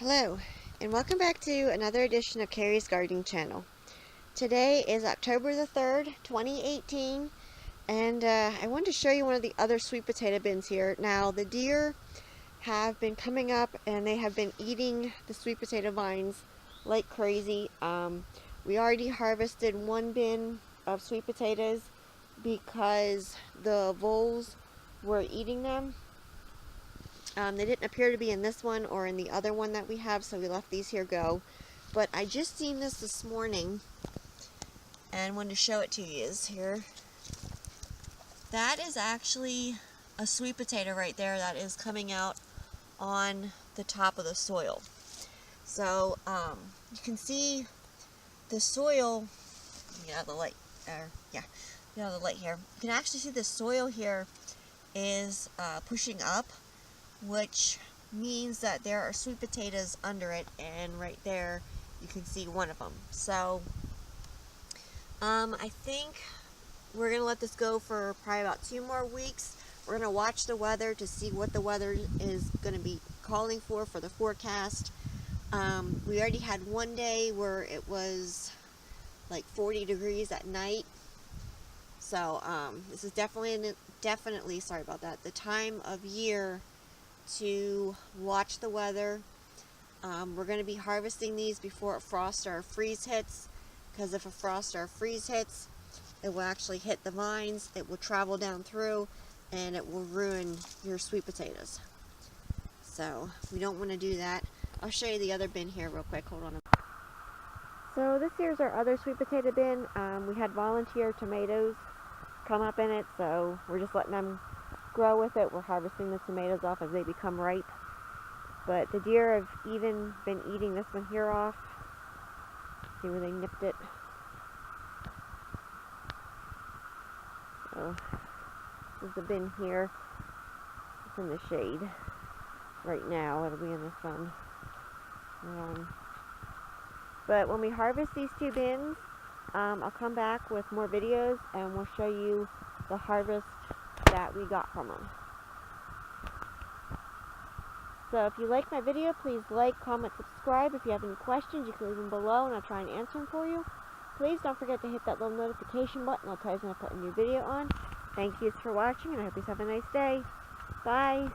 Hello, and welcome back to another edition of Carrie's Gardening Channel. Today is October the 3rd, 2018, and I wanted to show you one of the other sweet potato bins here. Now, the deer have been coming up and they have been eating the sweet potato vines like crazy. We already harvested one bin of sweet potatoes because the voles were eating them. They didn't appear to be in this one or in the other one that we have, so we let these here go. But I just seen this morning and wanted to show it to you. Is here. That is actually a sweet potato right there that is coming out on the top of the soil. So you can see the soil. The light. The light here. You can actually see the soil here is pushing up, which means that there are sweet potatoes under it, and right there you can see one of them. So I think we're gonna let this go for probably about 2 more weeks. We're gonna watch the weather to see what the weather is gonna be calling for the forecast. We already had one day where it was like 40 degrees at night. So this is definitely sorry about that, the time of year to watch the weather. We're going to be harvesting these before a frost or a freeze hits, because if a frost or a freeze hits, it will actually hit the vines, it will travel down through, and it will ruin your sweet potatoes. So we don't want to do that. I'll show you the other bin here real quick. Hold on. So this here's our other sweet potato bin. We had volunteer tomatoes come up in it, so we're just letting them grow with it. We're harvesting the tomatoes off as they become ripe. But the deer have even been eating this one here off. See where they nipped it. So this is the bin here. It's in the shade right now. It'll be in the sun. But when we harvest these 2 bins, I'll come back with more videos and we'll show you the harvest that we got from them. So if you like my video, please like, comment, subscribe. If you have any questions, you can leave them below and I'll try and answer them for you. Please don't forget to hit that little notification button. I'll tell you when I put a new video on. Thank you for watching, and I hope you have a nice day. Bye.